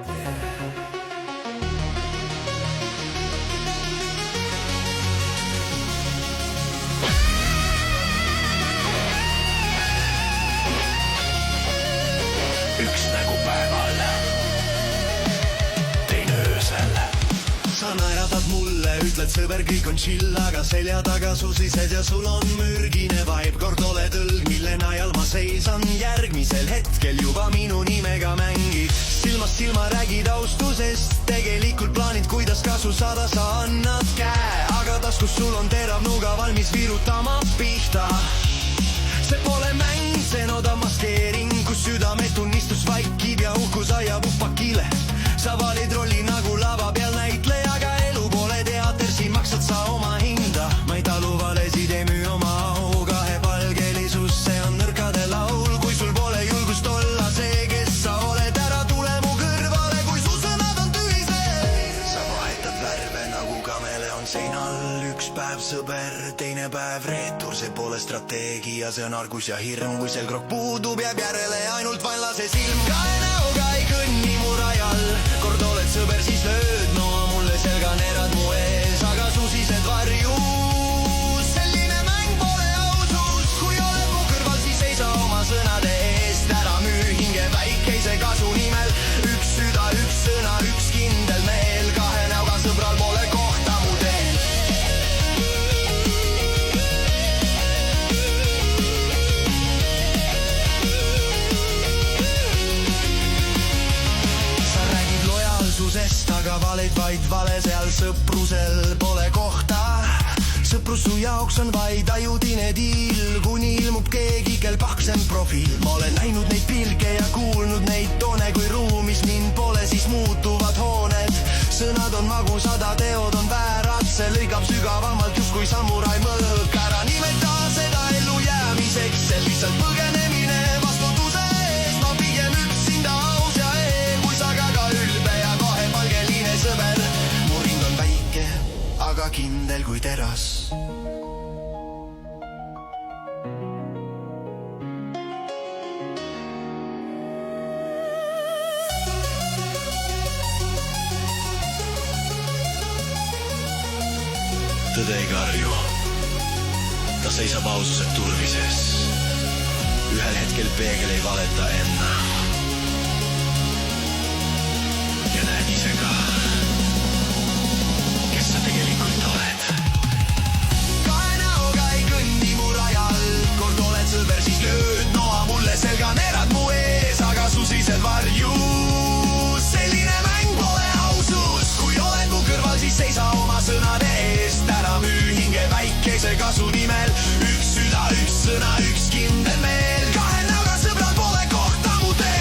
Üks nägu päeval, teine öösel. Sa naeratad mulle, ütled sõber, kõik on chill, aga selja taga susised ja sul on mürgine vibe. Kord oled õlg, mille najal ma seisan, järgmisel hetkel juba minu nimega mängid. Silmast silma räägid austusest, tegelikult plaanid, kuidas kasu saada, sa annad käe. Aga taskus sul on terav nuga valmis virutama pihta. See pole mäng, see noda maskeering, kus südametunnistus vaikib ja uhkus aiab upakile. Sa valid rolli nagu lava peal näitlejaga, elu pole teater, siin maksad sa oma hinda. Ma ei talu valesid, ei müü oma au, kahepalgelisus, see on nõrkade laul. Kui sul pole julgust olla see, kes sa oled, ära tule mu kõrvale, kui su sõnad on tühised. Sa vahetad värve nagu kameleon seinal, üks päev sõber, teine päev reetur. See pole strateegia, see on argus ja hirm, kui selgroog puudub, jääb järele ainult vaenlase silm. Kahe näoga ei kõnni mu rajal, kord oled sõber, siis lööd noa mulle selga, neerad mu ees, aga susised varjus. Selline mäng pole ausus, kui oled mu kõrval, siis seisa oma sõnade eest. Ära müü hinge väikeise kasu nimel, üks süda, üks sõna, üks kindel meel. Kahe näoga sõbral pole kohta mu teel. Aga valid vaid vale, seal sõprusel pole kohta. Sõprus su jaoks on vaid ajutine diil, kuni ilmub keegi, kel paksem profiil. Ma olen näinud neid pilge ja kuulnud neid toone, kui ruumis mind pole, siis muutuvad hooned. Sõnad on magusad, teod on väärad, see lõigab sügavamalt just kui samurai mõõk. Ära nimeta seda elu jäämiseks, see lihtsalt põgenemine vastutuse eest. Ma pigem ütlesin ta aus ja kui sa ka ülbe ja kahepalgeline sõber. Mu ring on väike, aga kindel kui teras. Tõde ei karju, ta seisab aususe turvises. Ühel hetkel peegel ei valeta enna. Ja näed ise ka, kes sa tegelikult oled. Kahe näoga ei kõnni mu rajal, kord oled sõber, siis lööd noa mulle selga, neerad mu ees, aga susised varjus. Selline mäng pole ausus, kui oled mu kõrval, siis seisa oma sõnade eest. Ära müü hinge väikese kasu nimel, üks süda, üks sõna, üks kindel meel. Kahe näoga sõbral pole kohta mu teel.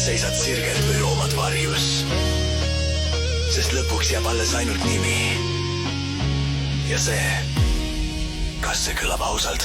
Seisad sirgelt või roomad varjus, sest lõpuks jääb alles ainult nimi. Ja see, kas see kõlab ausalt?